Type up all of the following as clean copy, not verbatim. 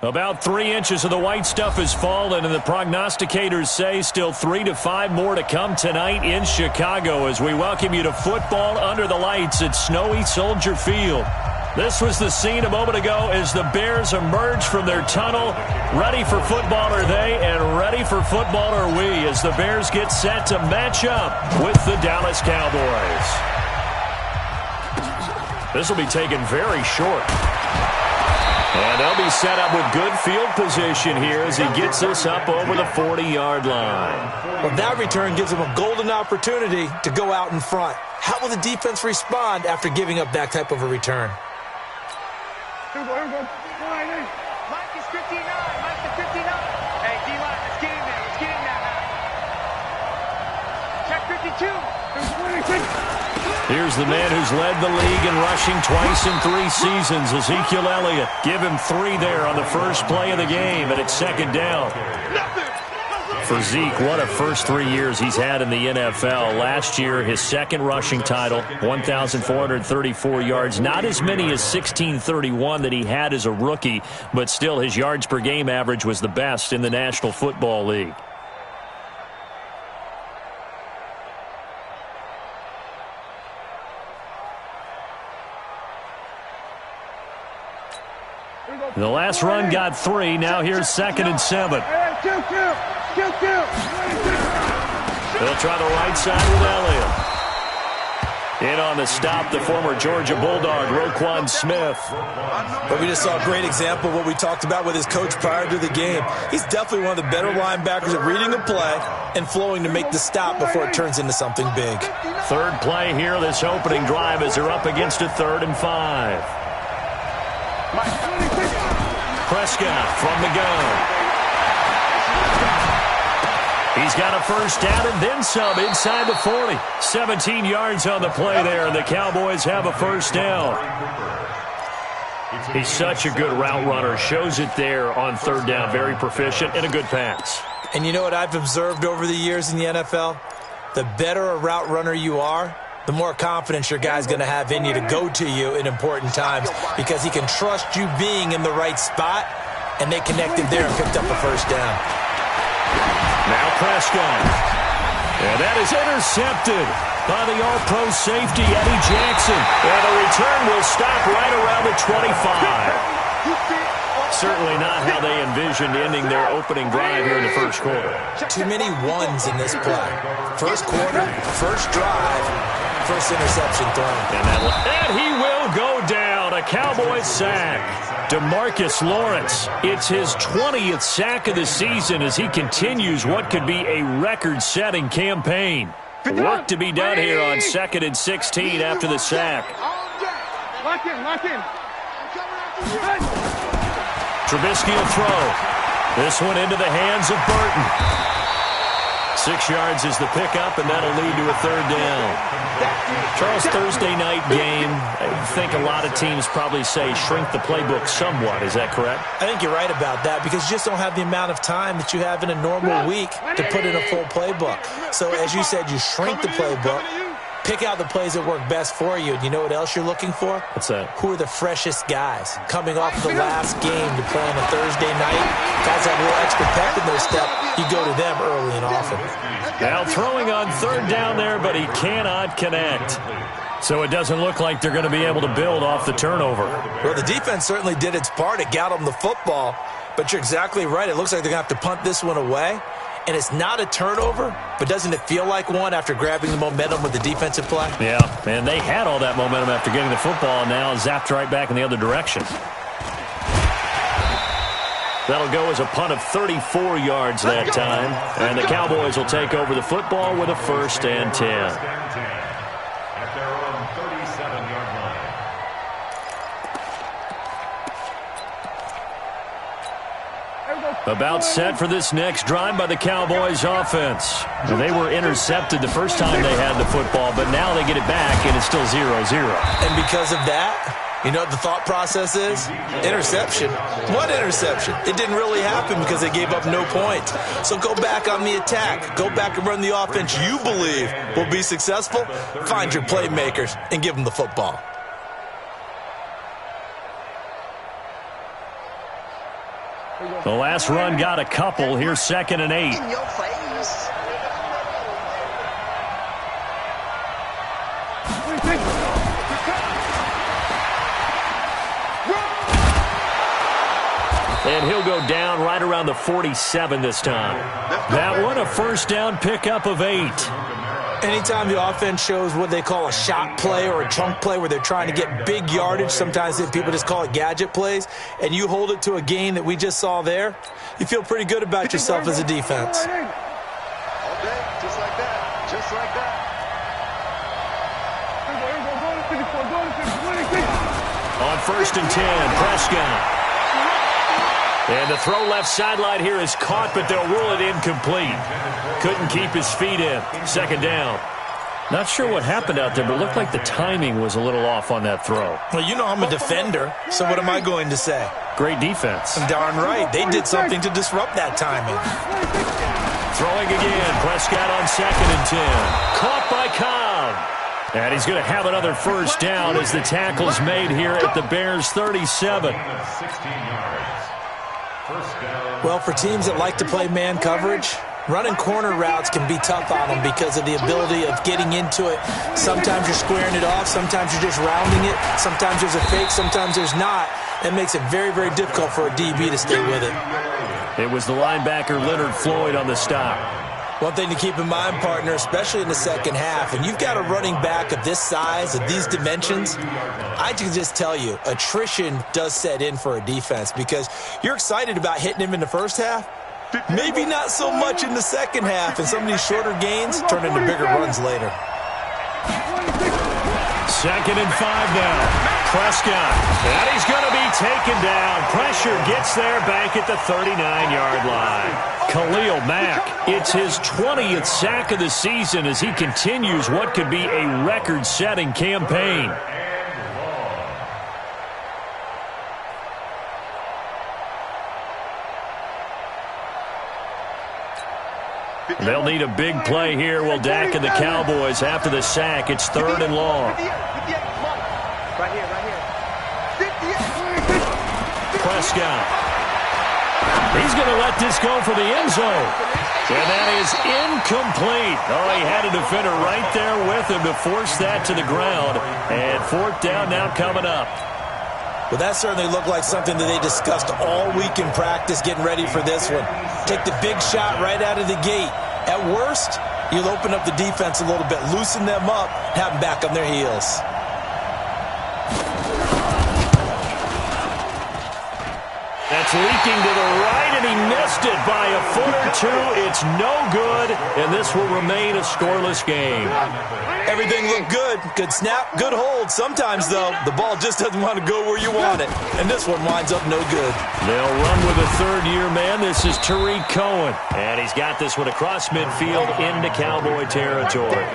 About 3 inches of the white stuff has fallen, and the prognosticators say still 3 to 5 more to come tonight in Chicago as we welcome you to football under the lights at snowy Soldier Field. This was the scene a moment ago as the Bears emerged from their tunnel. Ready for football are they, and ready for football are we as the Bears get set to match up with the Dallas Cowboys. This will be taken very short. And they'll be set up with good field position here as he gets us up over the 40-yard line. Well, that return gives him a golden opportunity to go out in front. How will the defense respond after giving up that type of a return? Here we go. Mike is 59. Mike is 59. Hey, D-line, let's get in there. Let's get in there now. Check 52. Here's the man who's led the league in rushing twice in 3 seasons, Ezekiel Elliott. Give him 3 there on the first play of the game, and it's second down. For Zeke, what a first 3 years he's had in the NFL. Last year, his second rushing title, 1,434 yards. Not as many as 1,631 that he had as a rookie, but still his yards per game average was the best in the National Football League. The last run got 3. Now here's 2nd and 7. They'll try the right side with Elliott. In on the stop, the former Georgia Bulldog, Roquan Smith. But we just saw a great example of what we talked about with his coach prior to the game. He's definitely one of the better linebackers at reading a play and flowing to make the stop before it turns into something big. Third play here, this opening drive as they're up against a 3rd and 5. Prescott from the gun. He's got a first down and then some inside the 40. 17 yards on the play there, and the Cowboys have a first down. He's such a good route runner. Shows it there on 3rd down. Very proficient and a good pass. And you know what I've observed over the years in the NFL? The better a route runner you are, the more confidence your guy's going to have in you to go to you in important times because he can trust you being in the right spot, and they connected there and picked up a first down. Now Prescott. And that is intercepted by the all-pro safety, Eddie Jackson. And the return will stop right around the 25. Certainly not how they envisioned ending their opening drive here in the first quarter. Too many ones in this play. First quarter, first drive, first interception thrown. And he will go down. A Cowboys sack. DeMarcus Lawrence, it's his 20th sack of the season as he continues what could be a record-setting campaign. Work to be done here on 2nd and 16 after the sack. Lock in. Trubisky will throw. This one into the hands of Burton. 6 yards is the pickup, and that'll lead to a 3rd down. Charles, Thursday night game, I think a lot of teams probably say shrink the playbook somewhat. Is that correct? I think you're right about that because you just don't have the amount of time that you have in a normal week to put in a full playbook. So, as you said, you shrink the playbook, pick out the plays that work best for you. And you know what else you're looking for? What's that? Who are the freshest guys coming off of the last game to play on a Thursday night? Guys have a little extra pep in their step. You go to them early and often. Now throwing on 3rd down there, but he cannot connect. So it doesn't look like they're going to be able to build off the turnover. Well, the defense certainly did its part. It got them the football. But you're exactly right. It looks like they're going to have to punt this one away. And it's not a turnover, but doesn't it feel like one after grabbing the momentum with the defensive play? Yeah, and they had all that momentum after getting the football, and now zapped right back in the other direction. That'll go as a punt of 34 yards that time, and the Cowboys will take over the football with a 1st and 10. At their own 37-yard line. About set for this next drive by the Cowboys offense. They were intercepted the first time they had the football, but now they get it back, and it's still 0-0. And because of that, you know what the thought process is? Interception. What interception? It didn't really happen because they gave up no points. So go back on the attack. Go back and run the offense you believe will be successful. Find your playmakers and give them the football. The last run got a couple. Here's 2nd and 8. In your face. And he'll go down right around the 47 this time. That one a first down pickup of 8. Anytime the offense shows what they call a shot play or a chunk play where they're trying to get big yardage, sometimes people just call it gadget plays, and you hold it to a gain that we just saw there, you feel pretty good about yourself as a defense. All day, just like that. Just like that. On 1st and 10, Prescott. And the throw left sideline here is caught, but they'll rule it incomplete. Couldn't keep his feet in. 2nd down. Not sure what happened out there, but it looked like the timing was a little off on that throw. Well, you know I'm a defender, so what am I going to say? Great defense. Darn right. They did something to disrupt that timing. Throwing again. Prescott on 2nd and 10. Caught by Cobb. And he's going to have another first down as the tackle's made here at the Bears' 37. 16 yards. First down. Well, for teams that like to play man coverage, running corner routes can be tough on them because of the ability of getting into it. Sometimes you're squaring it off. Sometimes you're just rounding it. Sometimes there's a fake. Sometimes there's not. It makes it very, very difficult for a DB to stay with it. It was the linebacker Leonard Floyd on the stop. One thing to keep in mind, partner, especially in the second half, and you've got a running back of this size, of these dimensions, I can just tell you, attrition does set in for a defense because you're excited about hitting him in the first half. Maybe not so much in the second half, and some of these shorter gains turn into bigger runs later. 2nd and 5 now. Prescott. And he's going to be taken down. Pressure gets there back at the 39-yard line. Khalil Mack, it's his 20th sack of the season as he continues what could be a record-setting campaign. They'll need a big play here. Will Dak and the Cowboys after the sack. It's 3rd and long. Right here, right here. Prescott. He's going to let this go for the end zone. And that is incomplete. Oh, he had a defender right there with him to force that to the ground. And 4th down now coming up. Well, that certainly looked like something that they discussed all week in practice getting ready for this one. Take the big shot right out of the gate. At worst, you'll open up the defense a little bit, loosen them up, have them back on their heels. That's leaking to the right, and he missed it by a foot or two. It's no good, and this will remain a scoreless game. Everything looked good. Good snap, good hold. Sometimes, though, the ball just doesn't want to go where you want it, and this one winds up no good. They'll run with a third-year man. This is Tariq Cohen, and he's got this one across midfield into Cowboy territory.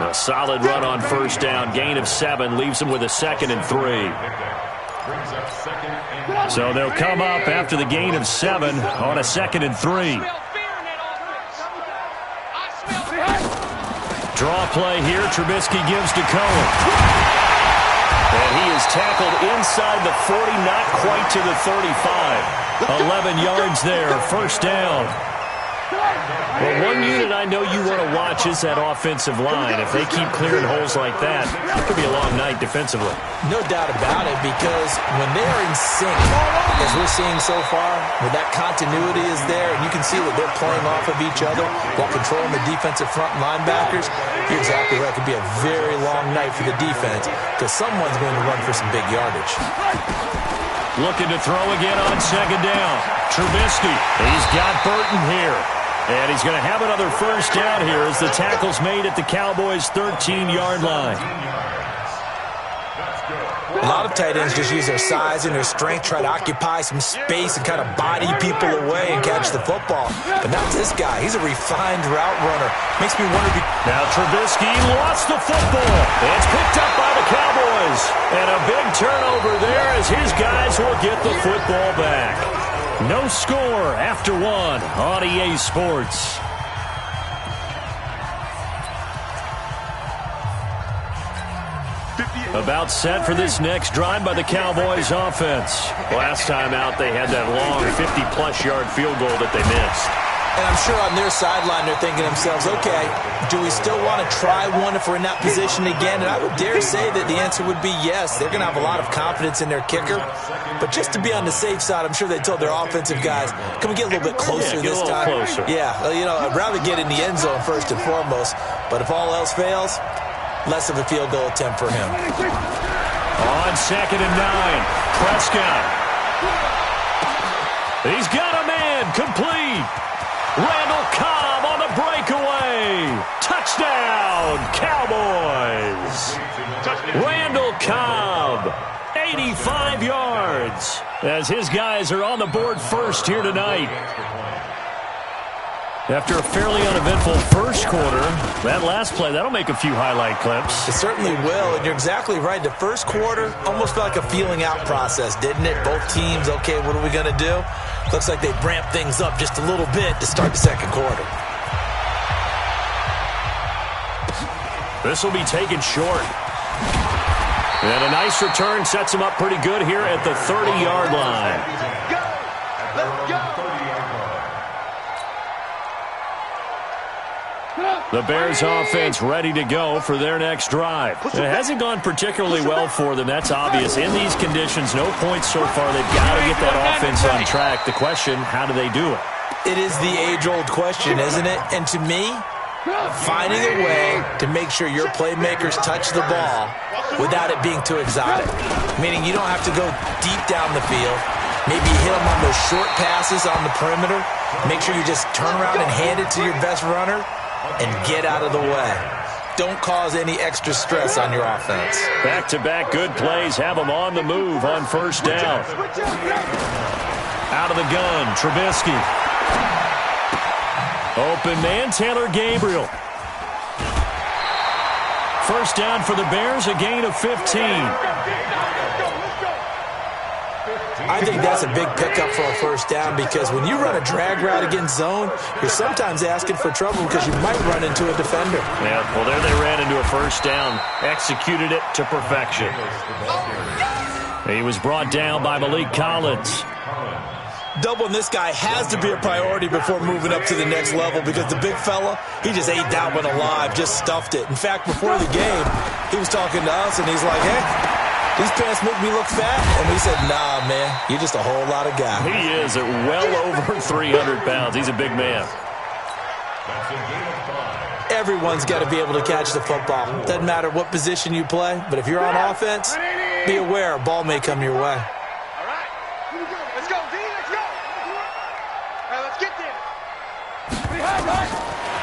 A solid run on first down. Gain of 7 leaves him with a 2nd and 3. So they'll come up after the gain of 7 on a 2nd and 3. Draw play here. Trubisky gives to Cohen. And he is tackled inside the 40, not quite to the 35. 11 yards there, first down. Well, one unit I know you want to watch is that offensive line. If they keep clearing holes like that, it could be a long night defensively. No doubt about it, because when they're in sync, as we're seeing so far, where that continuity is there, and you can see that they're playing off of each other while controlling the defensive front linebackers, you're exactly right. It could be a very long night for the defense because someone's going to run for some big yardage. Looking to throw again on second down. Trubisky. He's got Burton here. And he's going to have another first down here as the tackle's made at the Cowboys' 13-yard line. A lot of tight ends just use their size and their strength, try to occupy some space and kind of body people away and catch the football. But not this guy. He's a refined route runner. Makes me wonder. Now Trubisky lost the football. It's picked up by the Cowboys. And a big turnover there as his guys will get the football back. No score after 1 on EA Sports. About set for this next drive by the Cowboys offense. Last time out, they had that long 50-plus yard field goal that they missed. And I'm sure on their sideline they're thinking to themselves, okay, do we still want to try one if we're in that position again? And I would dare say that the answer would be yes. They're going to have a lot of confidence in their kicker. But just to be on the safe side, I'm sure they told their offensive guys, can we get a little bit closer this time? Closer. Yeah, well, I'd rather get in the end zone first and foremost. But if all else fails, less of a field goal attempt for him. On 2nd and 9, Prescott. He's got a man, complete. Randall Cobb on the breakaway. Touchdown, Cowboys. Randall Cobb, 85 yards, as his guys are on the board first here tonight. After a fairly uneventful first quarter, that last play, that'll make a few highlight clips. It certainly will, and you're exactly right. The first quarter almost felt like a feeling out process, didn't it? Both teams, okay, what are we going to do? Looks like they ramped things up just a little bit to start the second quarter. This will be taken short. And a nice return sets him up pretty good here at the 30-yard line. Go! Let's go! The Bears offense ready to go for their next drive. It hasn't gone particularly well for them. That's obvious. In these conditions, no points so far. They've got to get that offense on track. The question, how do they do it? It is the age-old question, isn't it? And to me, finding a way to make sure your playmakers touch the ball without it being too exotic. Meaning you don't have to go deep down the field. Maybe you hit them on those short passes on the perimeter. Make sure you just turn around and hand it to your best runner and get out of the way. Don't cause any extra stress on your offense. Back-to-back good plays have them on the move on first down. Out of the gun, Trubisky. Open man, Taylor Gabriel. First down for the Bears, a gain of 15. I think that's a big pickup for a first down because when you run a drag route against zone, you're sometimes asking for trouble because you might run into a defender. Yeah, well, there they ran into a first down. Executed it to perfection. He was brought down by Malik Collins. Doubling this guy has to be a priority before moving up to the next level because the big fella, he just ate that one alive, just stuffed it. In fact, before the game, he was talking to us, and he's like, hey, these pants make me look fat. And we said, nah, man, you're just a whole lot of guy. He is at well over 300 pounds. He's a big man. Everyone's got to be able to catch the football. Doesn't matter what position you play, but if you're on offense, be aware a ball may come your way. All right. Let's go, D. Let's go. All right, let's get there.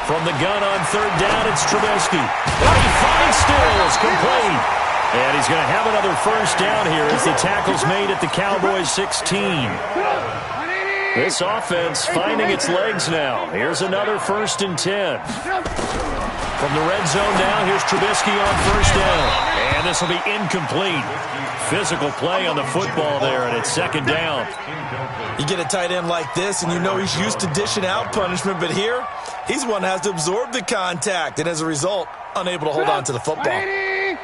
From the gun on third down, it's Trubisky. And he finds Stills, complete. And he's going to have another first down here as the tackle's made at the Cowboys 16. This offense finding its legs now. Here's another 1st and 10. From the red zone now, here's Trubisky on first down. And this will be incomplete. Physical play on the football there, and it's 2nd down. You get a tight end like this, and you know he's used to dishing out punishment, but here, he's one that has to absorb the contact, and as a result, unable to hold on to the football.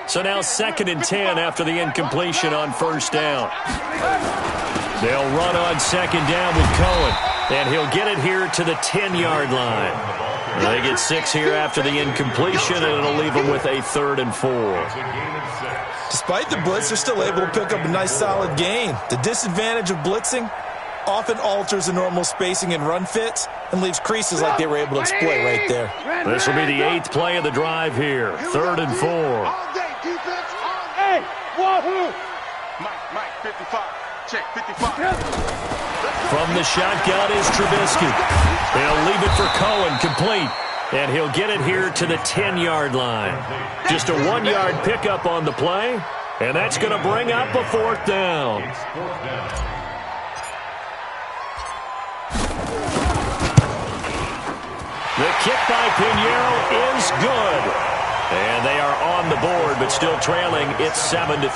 So now 2nd and 10 after the incompletion on first down. They'll run on 2nd down with Cohen, and he'll get it here to the 10-yard line. They get 6 here after the incompletion, and it'll leave them with a 3rd and 4. Despite the blitz, they're still able to pick up a nice solid gain. The disadvantage of blitzing often alters the normal spacing and run fits and leaves creases like they were able to exploit right there. This will be the 8th play of the drive here. 3rd and 4. All day, defense, all day. Wahoo! Mike, 55. Check, 55. From the shotgun is Trubisky. They'll leave it for Cohen, complete. And he'll get it here to the 10-yard line. Just a 1-yard pickup on the play, and that's going to bring up a 4th down. The kick by Pinheiro is good. And they are on the board, but still trailing. It's 7-3.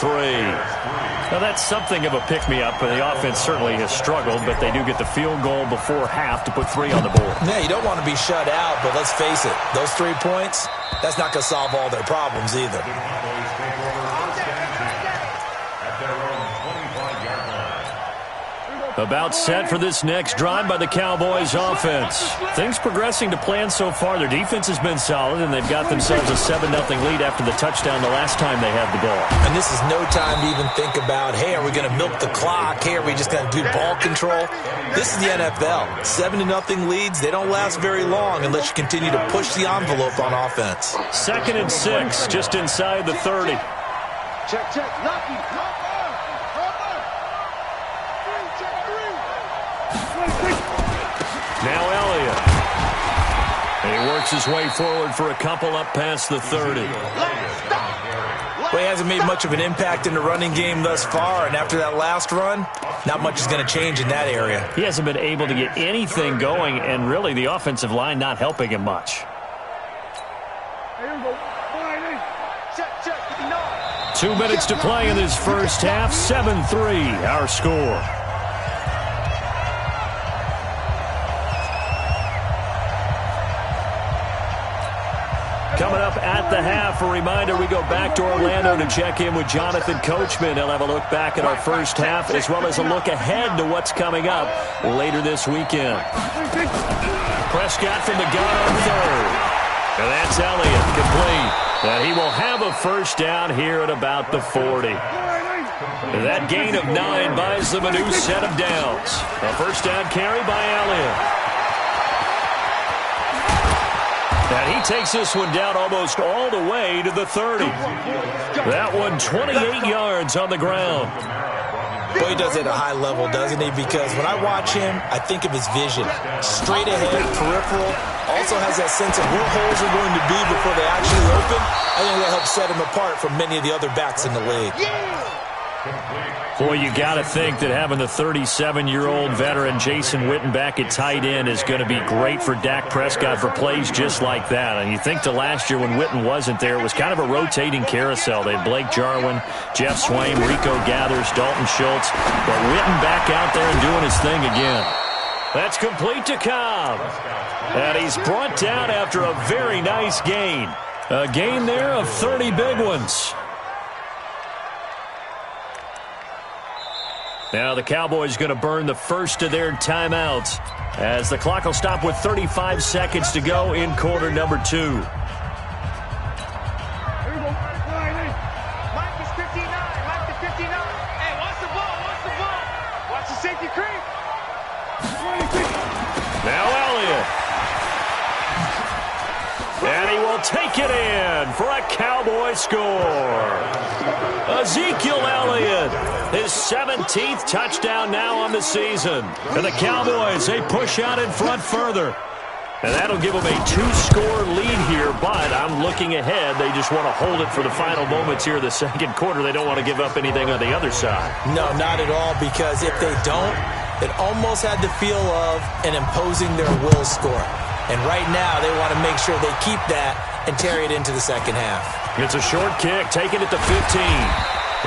Now, that's something of a pick-me-up. The offense certainly has struggled, but they do get the field goal before half to put 3 on the board. Yeah, you don't want to be shut out, but let's face it, those 3 points, that's not going to solve all their problems either. About set for this next drive by the Cowboys offense. Things progressing to plan so far. Their defense has been solid, and they've got themselves a 7-0 lead after the touchdown the last time they had the ball. And this is no time to even think about, hey, are we going to milk the clock? Hey, are we just going to do ball control? This is the NFL. 7-0 leads, they don't last very long unless you continue to push the envelope on offense. 2nd and 6, just inside the 30. Check, lucky. Now Elliott. And he works his way forward for a couple up past the 30. Well, he hasn't made much of an impact in the running game thus far, and after that last run, not much is going to change in that area. He hasn't been able to get anything going, and really the offensive line not helping him much. 2 minutes to play in this first half. 7-3, our score. Coming up at the half, a reminder, we go back to Orlando to check in with Jonathan Coachman. He'll have a look back at our first half as well as a look ahead to what's coming up later this weekend. Prescott from the gun on third. And that's Elliott complete. And he will have a first down here at about the 40. That gain of 9 buys them a new set of downs. A first down carry by Elliott. And he takes this one down almost all the way to the 30. That one 28 yards on the ground. Boy, he does it at a high level, doesn't he? Because when I watch him, I think of his vision. Straight ahead, peripheral. Also has that sense of where holes are going to be before they actually open. I think that helps set him apart from many of the other backs in the league. Boy, you got to think that having the 37-year-old veteran Jason Witten back at tight end is going to be great for Dak Prescott for plays just like that. And you think to last year when Witten wasn't there, it was kind of a rotating carousel. They had Blake Jarwin, Jeff Swaim, Rico Gathers, Dalton Schultz. But Witten back out there and doing his thing again. That's complete to Cobb. And he's brought down after a very nice gain. A gain there of 30 big ones. Now the Cowboys going to burn the first of their timeouts as the clock will stop with 35 seconds to go in quarter number 2. Here we go. Mike is 59. Mike is 59. Hey, watch the ball. Watch the ball. Watch the safety creep. Now Elliott. And he will take it in for a Cowboy score. Ezekiel Elliott, his 17th touchdown now on the season. And the Cowboys, they push out in front further. And that'll give them a 2-score lead here, but I'm looking ahead. They just want to hold it for the final moments here of the second quarter. They don't want to give up anything on the other side. No, not at all, because if they don't, it almost had the feel of an imposing their will score. And right now, they want to make sure they keep that and carry it into the second half. It's a short kick, taking it to 15.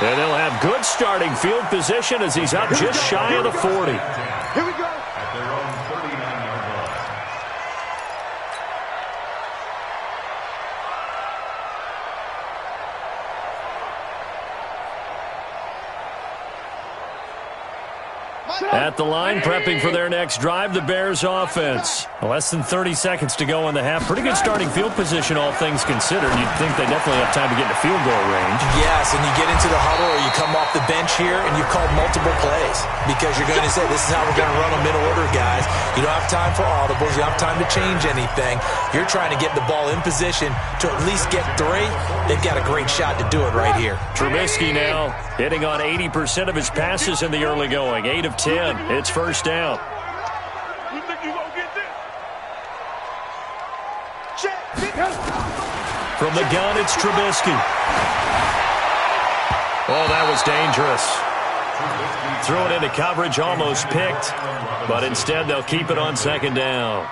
And they'll have good starting field position as he's up just shy of the 40. Here we go. At their own 39-yard line. At the line, prepping for their next drive, the Bears offense. Less than 30 seconds to go in the half. Pretty good starting field position, all things considered. You'd think they definitely have time to get into field goal range. Yes, and you get into the huddle or you come off the bench here and you've called multiple plays because you're going to say, this is how we're going to run them in order, guys. You don't have time for audibles. You don't have time to change anything. You're trying to get the ball in position to at least get 3. They've got a great shot to do it right here. Trubisky now hitting on 80% of his passes in the early going. 8 of 10. It's first down. You think you gonna get this? Check. From the gun, it's Trubisky. Oh, that was dangerous. Threw it into coverage, almost picked, but instead they'll keep it on second down.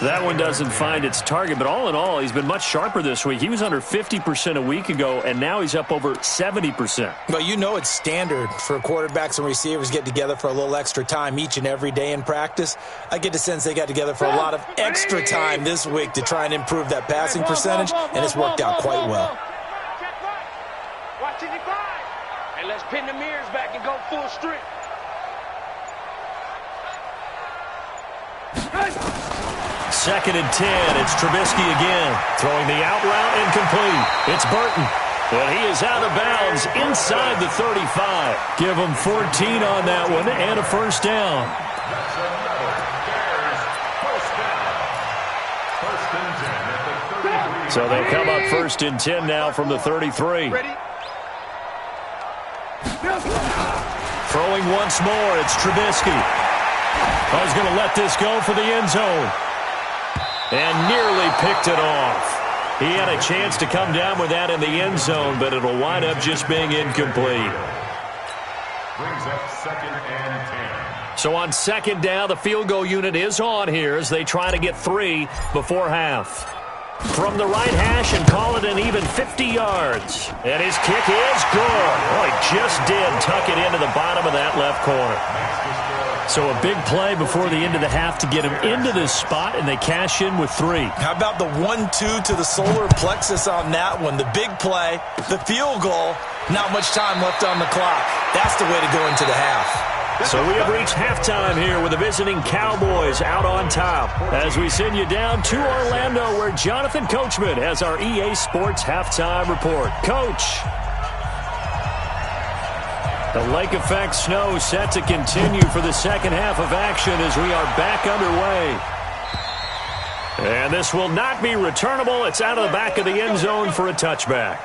That one doesn't find its target, but all in all, he's been much sharper this week. He was under 50% a week ago, and now he's up over 70%. Well, you know it's standard for quarterbacks and receivers get together for a little extra time each and every day in practice. I get the sense they got together for a lot of extra time this week to try and improve that passing percentage, and it's worked out quite well. Watch it divide. And let's pin the mirrors back and go full strength. 2nd and 10. It's Trubisky again. Throwing the out route incomplete. It's Burton. And he is out of bounds inside the 35. Give him 14 on that one and a first down. So they'll come up 1st and 10 now from the 33. Throwing once more, it's Trubisky. I was going to let this go for the end zone. And nearly picked it off. He had a chance to come down with that in the end zone, but it'll wind up just being incomplete. Brings up 2nd and 10. So on 2nd down, the field goal unit is on here as they try to get 3 before half. From the right hash and call it an even 50 yards. And his kick is good. Oh, he just did tuck it into the bottom of that left corner. So a big play before the end of the half to get him into this spot, and they cash in with 3. How about the 1-2 to the solar plexus on that one? The big play, the field goal, not much time left on the clock. That's the way to go into the half. So we have reached halftime here with the visiting Cowboys out on top as we send you down to Orlando where Jonathan Coachman has our EA Sports halftime report. Coach. The lake effect snow set to continue for the second half of action as we are back underway. And this will not be returnable. It's out of the back of the end zone for a touchback.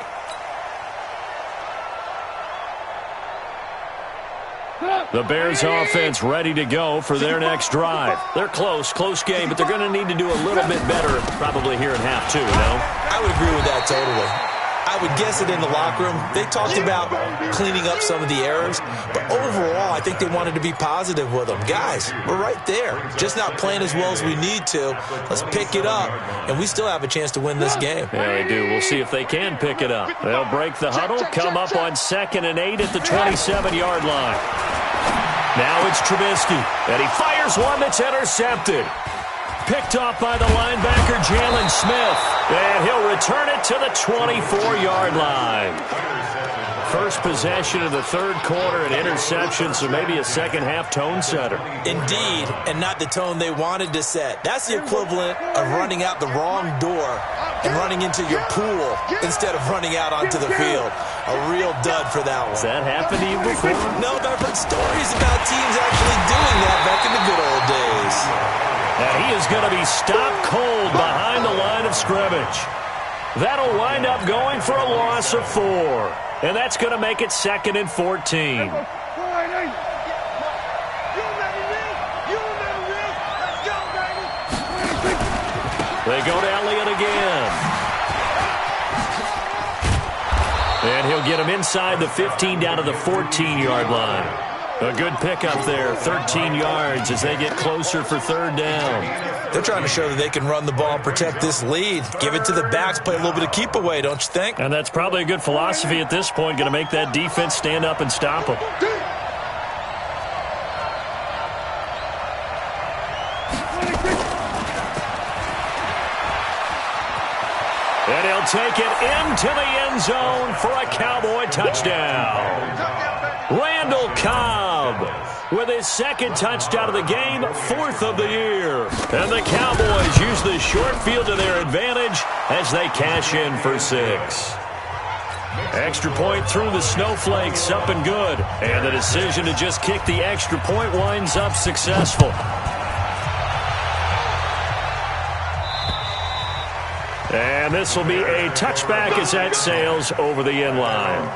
The Bears offense ready to go for their next drive. They're close game, but they're going to need to do a little bit better probably here in half 2, no? I would agree with that totally. I would guess it in the locker room. They talked about cleaning up some of the errors, but overall, I think they wanted to be positive with them. Guys, we're right there. Just not playing as well as we need to. Let's pick it up, and we still have a chance to win this game. Yeah, they do. We'll see if they can pick it up. They'll break the huddle, come up on 2nd and 8 at the 27-yard line. Now it's Trubisky, and he fires one that's intercepted. Picked off by the linebacker, Jalen Smith. And he'll return it to the 24-yard line. First possession of the 3rd quarter, an interception, so maybe a second-half tone setter. Indeed, and not the tone they wanted to set. That's the equivalent of running out the wrong door and running into your pool instead of running out onto the field. A real dud for that one. Has that happened to you before? No, but I've heard stories about teams actually doing that back in the good old days. And he is going to be stopped cold behind the line of scrimmage. That'll wind up going for a loss of 4. And that's going to make it 2nd and 14. They go to Elliott again. And he'll get him inside the 15 down to the 14-yard line. A good pickup there, 13 yards as they get closer for 3rd down. They're trying to show that they can run the ball and protect this lead. Give it to the backs, play a little bit of keep away, don't you think? And that's probably a good philosophy at this point, going to make that defense stand up and stop them. And he'll take it into the end zone for a Cowboy touchdown. Randall Cobb with his 2nd touchdown of the game, 4th of the year. And the Cowboys use the short field to their advantage as they cash in for 6. Extra point through the snowflakes, up and good. And the decision to just kick the extra point winds up successful. And this will be a touchback as that sails over the end line.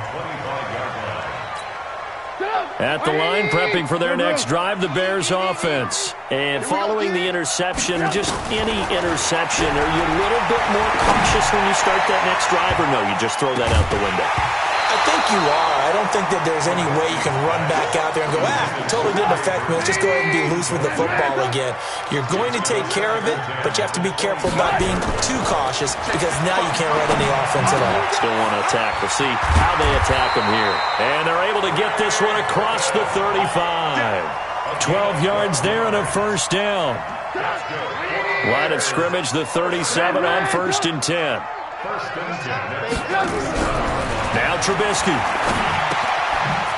At the line, prepping for their next drive, the Bears offense. And following the interception, just any interception, are you a little bit more cautious when you start that next drive, or no, you just throw that out the window? I think you are. I don't think that there's any way you can run back out there and go, it totally didn't affect me. Let's just go ahead and be loose with the football again. You're going to take care of it, but you have to be careful about being too cautious because now you can't run any offense at all. Still want to attack. We'll see how they attack them here. And they're able to get this one across the 35. 12 yards there and a first down. Line of scrimmage, the 37 on 1st and 10. Now Trubisky.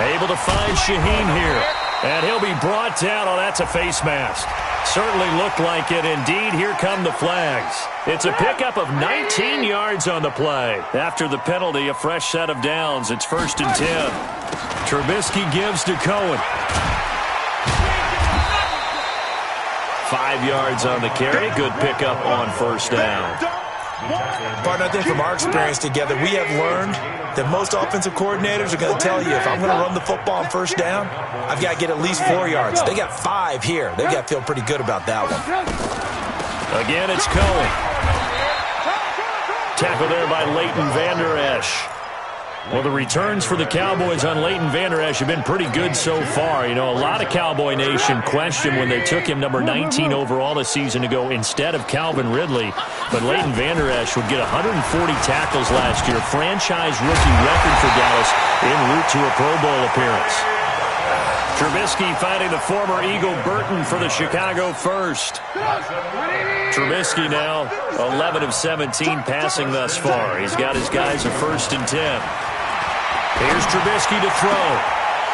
Able to find Shaheen here. And he'll be brought down. Oh, that's a face mask. Certainly looked like it. Indeed, here come the flags. It's a pickup of 19 yards on the play. After the penalty, a fresh set of downs. It's 1st and 10. Trubisky gives to Cohen. 5 yards on the carry. Good pickup on 1st down. Partner, I think from our experience together, we have learned that most offensive coordinators are going to tell you, if I'm going to run the football on 1st down, I've got to get at least 4 yards. They got 5 here. They've got to feel pretty good about that one. Again, it's Cohen. Tackle there by Leighton Vander Esch. Well, the returns for the Cowboys on Leighton Vander Esch have been pretty good so far. You know, a lot of Cowboy Nation questioned when they took him number 19 overall a season ago instead of Calvin Ridley. But Leighton Vander Esch would get 140 tackles last year. Franchise rookie record for Dallas en route to a Pro Bowl appearance. Trubisky finding the former Eagle Burton for the Chicago first. Trubisky now 11 of 17 passing thus far. He's got his guys a 1st and 10. Here's Trubisky to throw.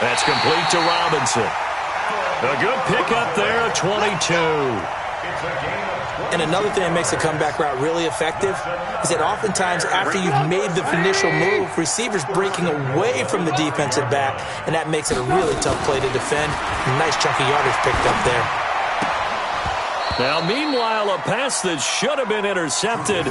That's complete to Robinson. A good pickup there, 22. And another thing that makes the comeback route really effective is that oftentimes after you've made the initial move, receivers breaking away from the defensive back, and that makes it a really tough play to defend. Nice chunk of yardage picked up there. Now, meanwhile, a pass that should have been intercepted,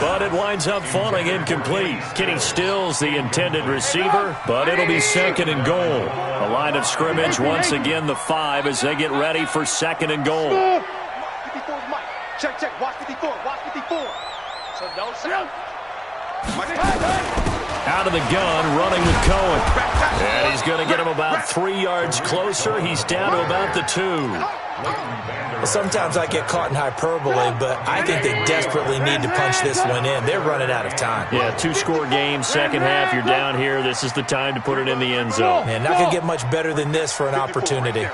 but it winds up falling incomplete. Kenny Stills, the intended receiver, but it'll be 2nd and goal. A line of scrimmage, once again, the 5 as they get ready for 2nd and goal. 54 is Mike. Check, check. Watch 54. Watch 54. So no sound. Out of the gun, running with Cohen. And he's going to get him about 3 yards closer. He's down to about the 2. Well, sometimes I get caught in hyperbole, but I think they desperately need to punch this one in. They're running out of time. Yeah, 2-score game, second half, you're down here. This is the time to put it in the end zone. Man, not going to get much better than this for an opportunity.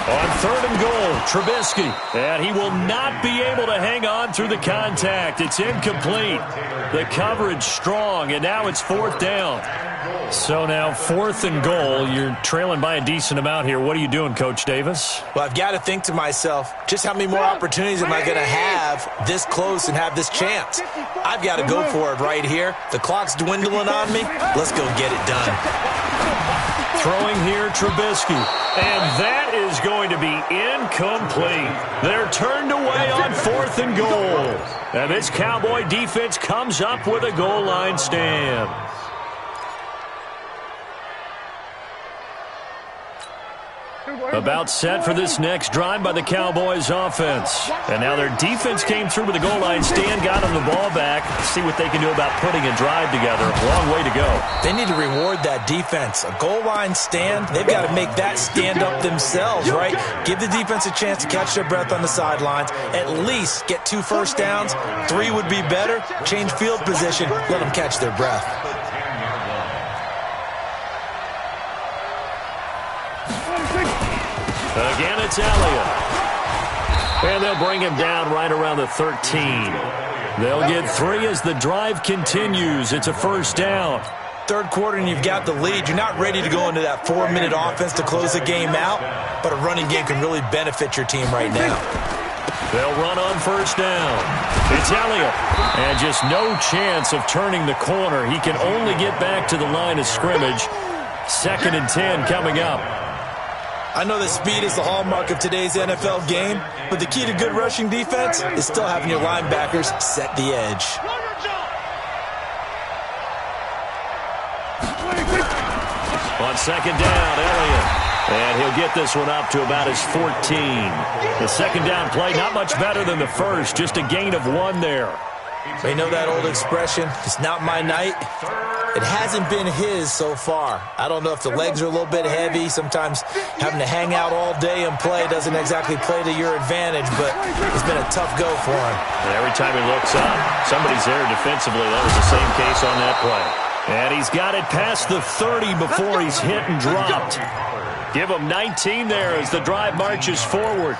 On 3rd and goal, Trubisky. And he will not be able to hang on through the contact. It's incomplete. The coverage strong, and now it's 4th down. So now 4th and goal. You're trailing by a decent amount here. What are you doing, Coach Davis? Well, I've got to think to myself, just how many more opportunities am I going to have this close and have this chance? I've got to go for it right here. The clock's dwindling on me. Let's go get it done. Throwing here, Trubisky. And that is going to be incomplete. They're turned away on 4th and goal. And this Cowboy defense comes up with a goal line stand. About set for this next drive by the Cowboys offense. And now their defense came through with a goal line stand, got them the ball back. See what they can do about putting a drive together. Long way to go. They need to reward that defense. A goal line stand, they've got to make that stand up themselves, right? Give the defense a chance to catch their breath on the sidelines. At least get 2 first downs. 3 would be better. Change field position. Let them catch their breath. Again, it's Elliott. And they'll bring him down right around the 13. They'll get 3 as the drive continues. It's a 1st down. 3rd quarter and you've got the lead. You're not ready to go into that 4-minute offense to close the game out, but a running game can really benefit your team right now. They'll run on 1st down. It's Elliott. And just no chance of turning the corner. He can only get back to the line of scrimmage. 2nd and 10 coming up. I know that speed is the hallmark of today's NFL game, but the key to good rushing defense is still having your linebackers set the edge. On 2nd down, Elliott. And he'll get this one up to about his 14. The 2nd down play, not much better than the first, just a gain of 1 there. They know that old expression, it's not my night. It hasn't been his so far. I don't know if the legs are a little bit heavy. Sometimes having to hang out all day and play doesn't exactly play to your advantage, but it's been a tough go for him. And every time he looks up, somebody's there defensively. That was the same case on that play. And he's got it past the 30 before he's hit and dropped. Give him 19 there as the drive marches forward.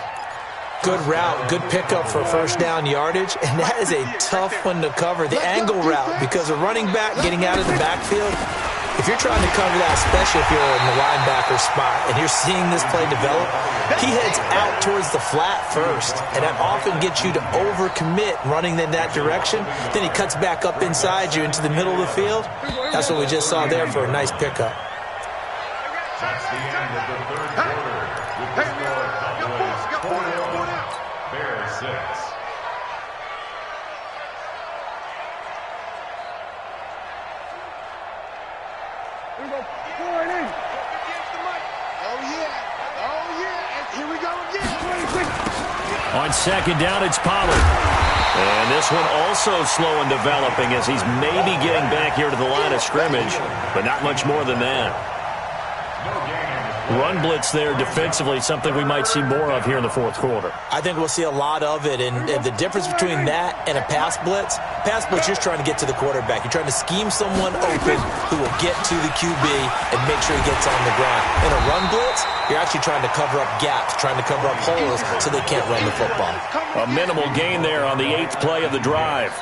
Good route, good pickup for 1st down yardage, and that is a tough one to cover, the angle route, because a running back getting out of the backfield, If you're trying to cover that, especially if you're in the linebacker spot and you're seeing this play develop, he heads out towards the flat first, and that often gets you to overcommit running in that direction. Then he cuts back up inside you into the middle of the field. That's what we just saw there for a nice pickup. That's the end of the third quarter. With the score, Cowboys 4, Bears 6. Here we go. 4 and 8. Oh, yeah. Oh, yeah. And here we go again. On second down, it's Pollard. And this one also slow in developing as he's maybe getting back here to the line of scrimmage, but not much more than that. Run blitz there defensively, something we might see more of here in the fourth quarter. I think we'll see a lot of it, and the difference between that and a pass blitz, you're just trying to get to the quarterback. You're trying to scheme someone open who will get to the QB and make sure he gets on the ground. In a run blitz, you're actually trying to cover up gaps, trying to cover up holes so they can't run the football. A minimal gain there on the 8th play of the drive.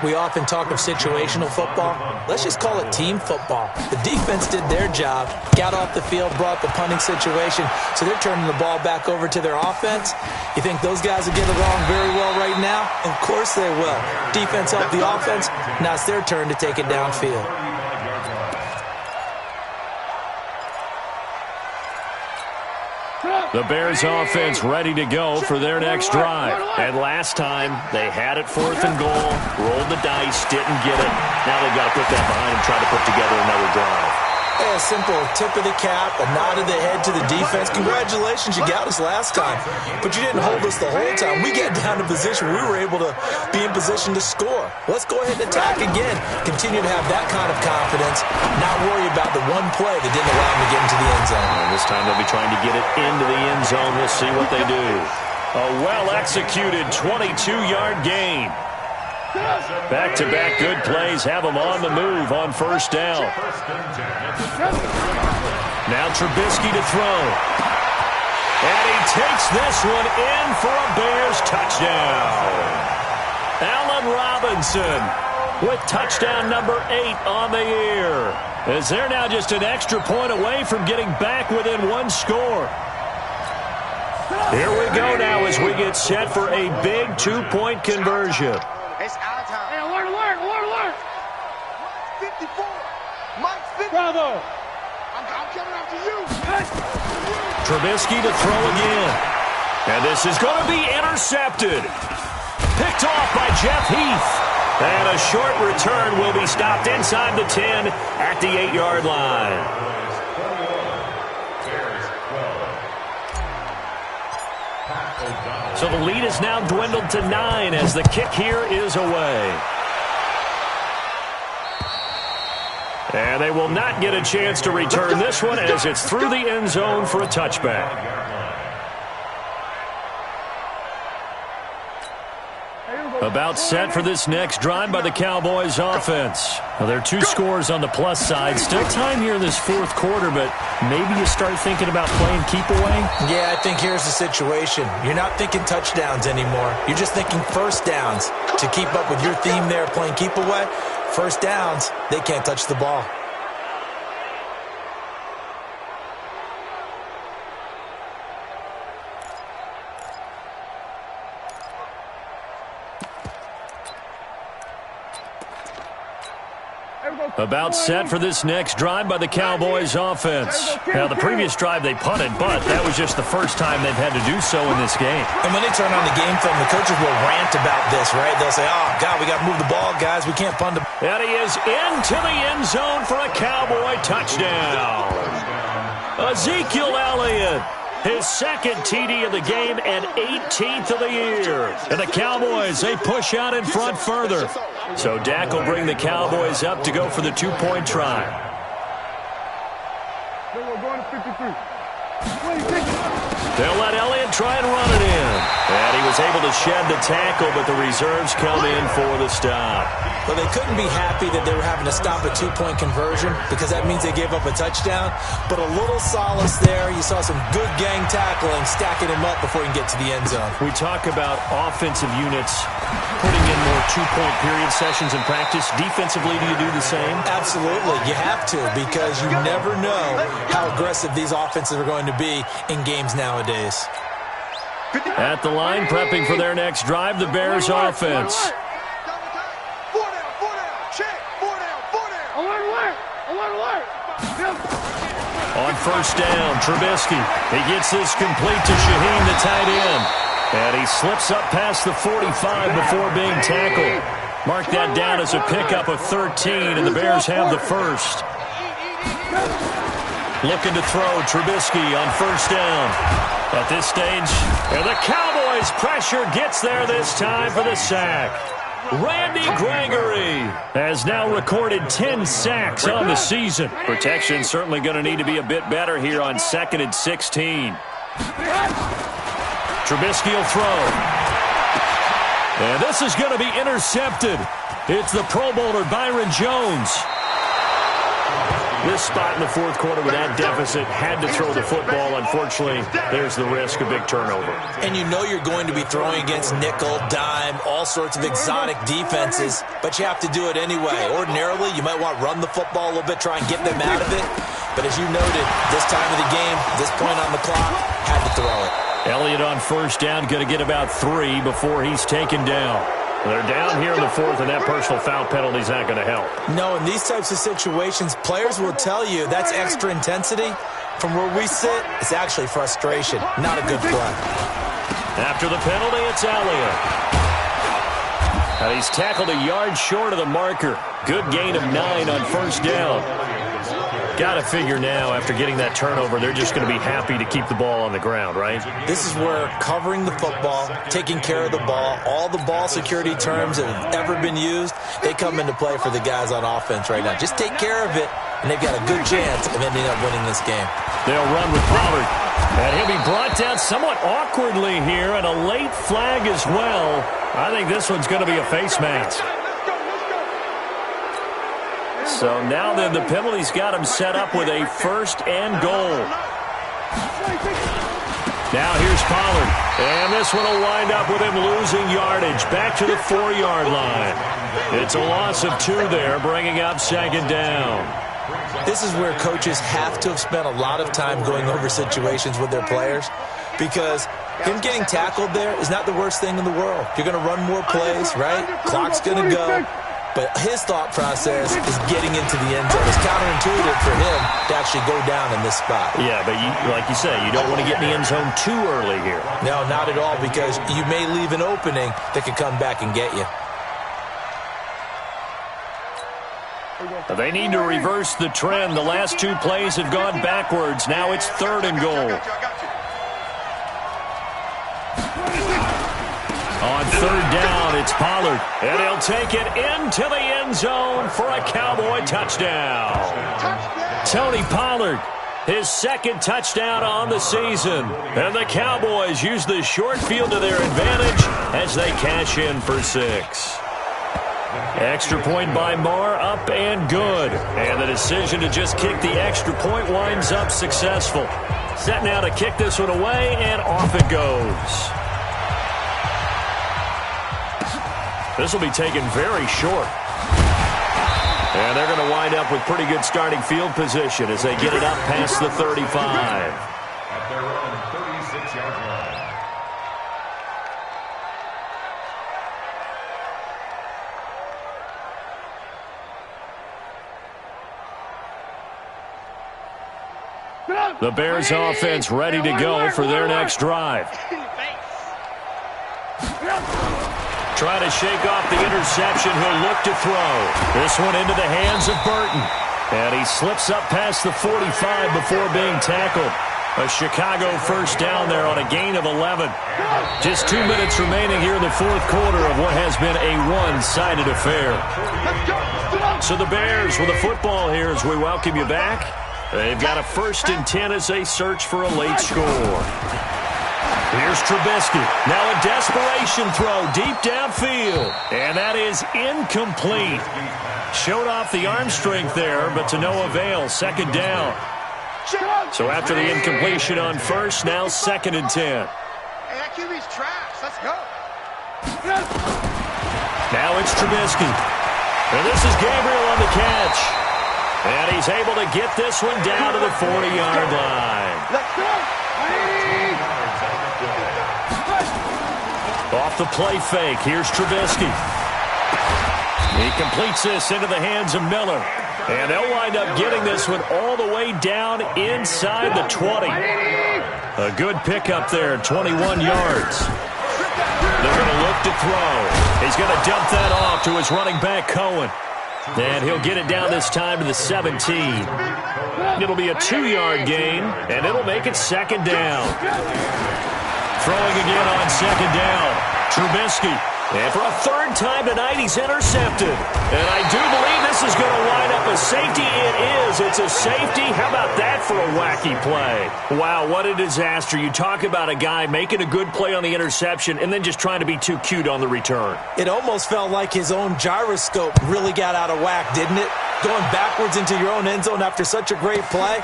We often talk of situational football. Let's just call it team football. The defense did their job, got off the field, brought the punting situation, so they're turning the ball back over to their offense. You think those guys will get along very well right now? Of course they will. Defense helped the offense. Now it's their turn to take it downfield. The Bears offense ready to go for their next drive. And last time, they had it 4th and goal, rolled the dice, didn't get it. Now they've got to put that behind and try to put together another drive. A simple tip of the cap, a nod of the head to the defense. Congratulations, you got us last time. But you didn't hold us the whole time. We get down to position. We were able to be in position to score. Let's go ahead and attack again. Continue to have that kind of confidence. Not worry about the one play that didn't allow them to get into the end zone. And this time they'll be trying to get it into the end zone. We'll see what they do. A well-executed 22-yard gain. Back-to-back good plays have them on the move on first down. Now Trubisky to throw. And he takes this one in for a Bears touchdown. Allen Robinson with touchdown number 8 on the year. As they're now just an extra point away from getting back within one score. Here we go now as we get set for a big 2-point conversion. It's our time. Hey, alert. 54. Mike's 50. Bravo. I'm coming after you. Trubisky to throw again. And this is going to be intercepted. Picked off by Jeff Heath. And a short return will be stopped inside the 10 at the 8-yard line. So the lead is now dwindled to 9 as the kick here is away. And they will not get a chance to return this one as it's through the end zone for a touchback. About set for this next drive by the Cowboys offense. Well, there are 2 scores on the plus side. Still time here in this fourth quarter, but maybe you start thinking about playing keep away? Yeah, I think here's the situation. You're not thinking touchdowns anymore. You're just thinking first downs. To keep up with your theme there, playing keep away, first downs, they can't touch the ball. About set for this next drive by the Cowboys offense. Now, the previous drive they punted, but that was just the first time they've had to do so in this game. And when they turn on the game film, the coaches will rant about this, right? They'll say, oh, God, we got to move the ball, guys. We can't punt the... And he is into the end zone for a Cowboy touchdown. Ezekiel Elliott. His second TD of the game and 18th of the year. And the Cowboys, they push out in front further. So Dak will bring the Cowboys up to go for the 2-point try. We're going to 53. They'll let Elliott try and run it in. And he was able to shed the tackle, but the reserves come in for the stop. Well, they couldn't be happy that they were having to stop a two-point conversion because that means they gave up a touchdown. But a little solace there. You saw some good gang tackling, stacking him up before he can get to the end zone. We talk about offensive units putting in more two-point period sessions in practice. Defensively, do you do the same? Absolutely. You have to because you never know how aggressive these offenses are going to be in games nowadays. At the line, prepping for their next drive, the Bears offense. On first down, Trubisky. He gets this complete to Shaheen, the tight end. And he slips up past the 45 before being tackled. Mark that down as a pickup of 13, and the Bears have the first. Looking to throw, Trubisky on first down. At this stage, and the Cowboys pressure gets there this time for the sack. Randy Gregory has now recorded 10 sacks on the season. Protection certainly going to need to be a bit better here on 2nd and 16. Trubisky will throw. And this is going to be intercepted. It's the Pro Bowler Byron Jones. This spot in the fourth quarter with that deficit had to throw the football. Unfortunately, there's the risk of big turnover. And you know you're going to be throwing against nickel, dime, all sorts of exotic defenses, but you have to do it anyway. Ordinarily, you might want to run the football a little bit, try and get them out of it. But as you noted, this time of the game, this point on the clock, had to throw it. Elliott on first down, going to get about 3 before he's taken down. They're down here in the fourth, and that personal foul penalty is not going to help. No, in these types of situations, players will tell you that's extra intensity. From where we sit, it's actually frustration, not a good play. After the penalty, it's Elliott. And he's tackled a yard short of the marker. Good gain of 9 on first down. Got to figure now, after getting that turnover, they're just going to be happy to keep the ball on the ground, right? This is where covering the football, taking care of the ball, all the ball security terms that have ever been used, they come into play for the guys on offense right now. Just take care of it, and they've got a good chance of ending up winning this game. They'll run with Pollard. And he'll be brought down somewhat awkwardly here, and a late flag as well. I think this one's going to be a face mask. So now then the penalty's got him set up with a 1st and goal. Now here's Pollard. And this one will wind up with him losing yardage. Back to the 4-yard line. It's a loss of 2 there, bringing up 2nd down. This is where coaches have to have spent a lot of time going over situations with their players because him getting tackled there is not the worst thing in the world. You're going to run more plays, right? Clock's going to go. But his thought process is getting into the end zone. It's counterintuitive for him to actually go down in this spot. Yeah, but like you say, you don't want to get in the end zone too early here. No, not at all, because you may leave an opening that could come back and get you. They need to reverse the trend. The last 2 plays have gone backwards. Now it's 3rd and goal. On 3rd down, it's Pollard. And he'll take it into the end zone for a Cowboy touchdown. Tony Pollard, his 2nd touchdown on the season. And the Cowboys use the short field to their advantage as they cash in for 6. Extra point by Marr, up and good. And the decision to just kick the extra point winds up successful. Set now to kick this one away, and off it goes. This will be taken very short. And they're going to wind up with pretty good starting field position as they get it up past the 35. At their own 36-yard line. The Bears offense ready to go for their next drive. Trying to shake off the interception. He'll look to throw. This one into the hands of Burton. And he slips up past the 45 before being tackled. A Chicago first down there on a gain of 11. Just 2 minutes remaining here in the fourth quarter of what has been a one-sided affair. So the Bears with the football here as we welcome you back. They've got a 1st and 10 as they search for a late score. Here's Trubisky. Now a desperation throw deep downfield. And that is incomplete. Showed off the arm strength there, but to no avail. 2nd down. So after the incompletion on 1st, now 2nd and 10. Hey, that QB's trash. Let's go. Now it's Trubisky. And this is Gabriel on the catch. And he's able to get this one down to the 40-yard line. Let's go. Off the play fake, here's Trubisky. He completes this into the hands of Miller. And they'll wind up getting this one all the way down inside the 20. A good pickup there, 21 yards. They're going to look to throw. He's going to dump that off to his running back, Cohen. And he'll get it down this time to the 17. It'll be a 2-yard gain, and it'll make it 2nd down. Throwing again on 2nd down. Trubisky. And for a 3rd time tonight, he's intercepted. And I do believe this is going to wind up a safety. It is. It's a safety. How about that for a wacky play? Wow, what a disaster. You talk about a guy making a good play on the interception and then just trying to be too cute on the return. It almost felt like his own gyroscope really got out of whack, didn't it? Going backwards into your own end zone after such a great play.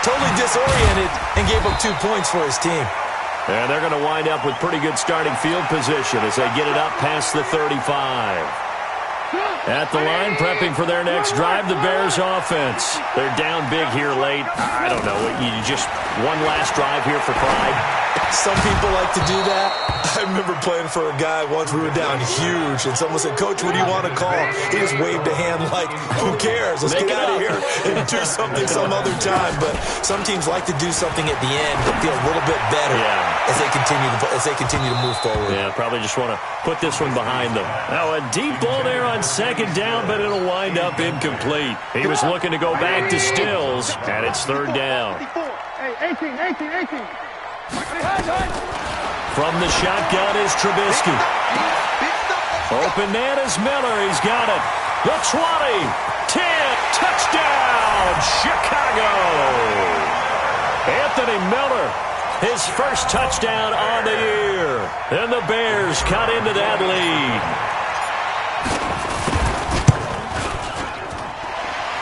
Totally disoriented and gave up 2 points for his team. And they're going to wind up with pretty good starting field position as they get it up past the 35. At the line, prepping for their next drive, the Bears offense. They're down big here late. I don't know. You just one last drive here for pride. Some people like to do that. I remember playing for a guy once. We were down huge, and someone said, "Coach, what do you want to call?" He just waved a hand like, "Who cares? Let's get out of here and do something some other time." But some teams like to do something at the end that feel a little bit better as they continue to move forward. Yeah, probably just want to put this one behind them. Now a deep ball there on 2nd down, but it'll wind up incomplete. He was looking to go back to Stills, and it's 3rd down. Hey, 18. From the shotgun is Trubisky. Open man is Miller. He's got it. The 20, 10, touchdown, Chicago. Anthony Miller, his 1st touchdown on the year. And the Bears cut into that lead.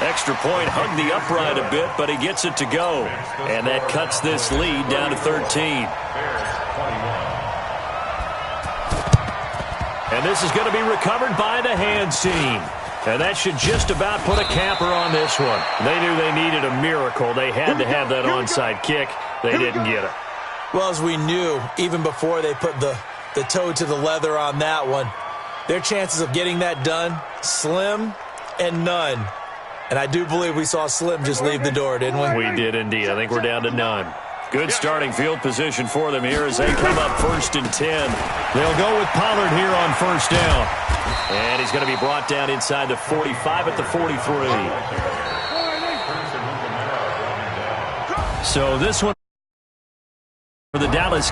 Extra point hugged the upright a bit, but he gets it to go. And that cuts this lead down to 13. And this is going to be recovered by the hands team. And that should just about put a capper on this one. They knew they needed a miracle. They had to have that onside kick. They didn't get it. Well, as we knew, even before they put the toe to the leather on that one, their chances of getting that done, slim and none. And I do believe we saw Slim just leave the door, didn't we? We did indeed. I think we're down to none. Good starting field position for them here as they come up 1st and 10. They'll go with Pollard here on 1st down. And he's going to be brought down inside the 45 at the 43. So this one for the Dallas